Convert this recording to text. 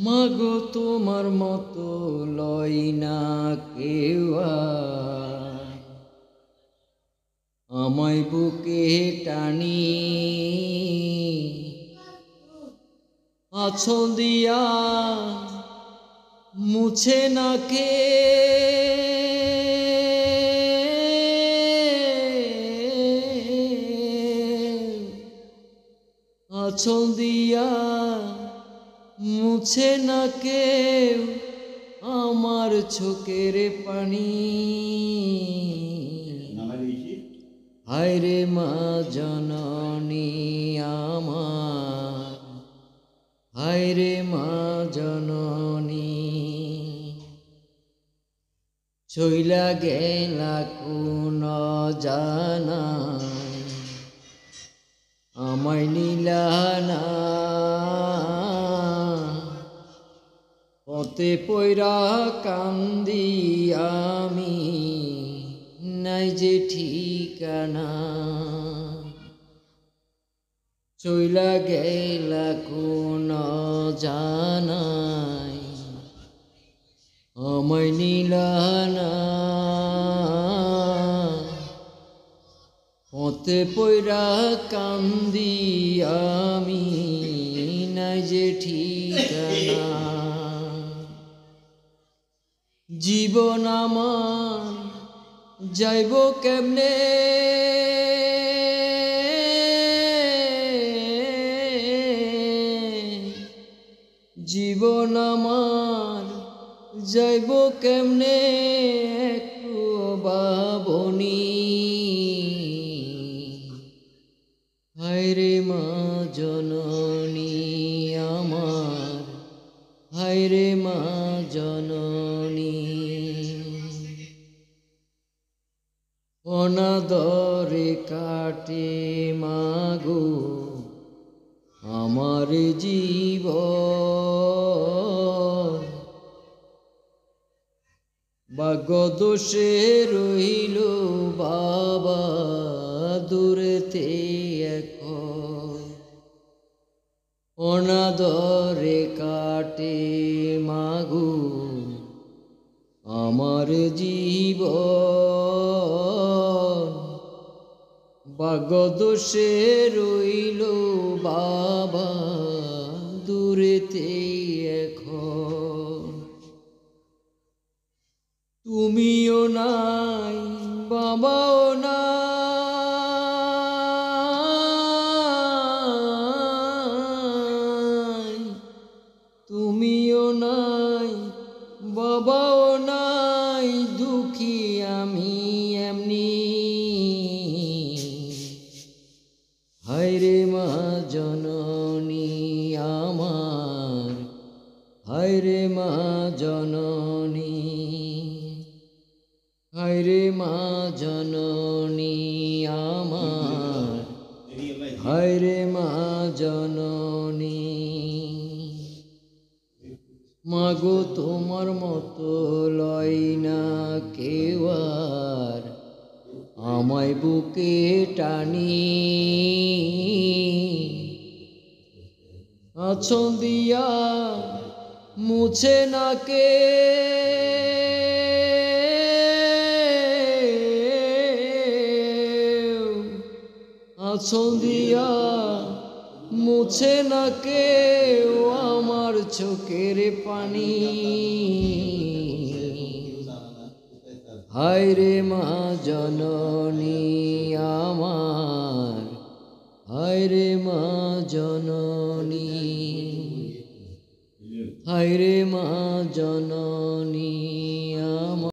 মাগো তোমার মতো লয় না কেউ আমায় বুকে টানি আঁচল দিয়া মুছে না কে আঁচল দিয়া মুছে না কেউ আমার চোখের পানি হায়রে মা জননী আমার হায়রে মা জননী চইলা গেলা কোন জানাই আমায় নিলা না পথে পয়রা কান্দি আমি নাই যে ঠিকানা চইলা গেলা কোন জানাই আমায় নিলা না পথে পয়রা কান্দি আমি নাই যে ঠিকানা জীবন আমার যাইব কেমনে জীবন আমার যাইব কেমনে একটু ভাবনি হায়রে মা জননী আমার হায়রে মা জননী অনাদরে কাটে মাগো আমার জীবন ভাগ্যদোষে রইল বাবা দূরেতে এখন অনাদরে কাটে মাগো আমার জীবন ভাগ্যদোষে রইল বাবা দূরেতে এখন তুমিও নাই বাবাও নাই তুমিও নাই বাবাও নাই দুঃখী আমি এমনি হায়রে মা জননী আমার হায়রে মা জননী হায়রে মা জননী আমার হায়রে মা জননী মাগো তোমার মতো লয় না কেউ আর আমায় বুকে টানি আঁচল দিয়া মুছে না কে আঁচল দিয়া মুছে না কেউ আমার চোখের পানি হায়রে মা জননী আমার হায়রে মা জননী হায়রে মা জননী।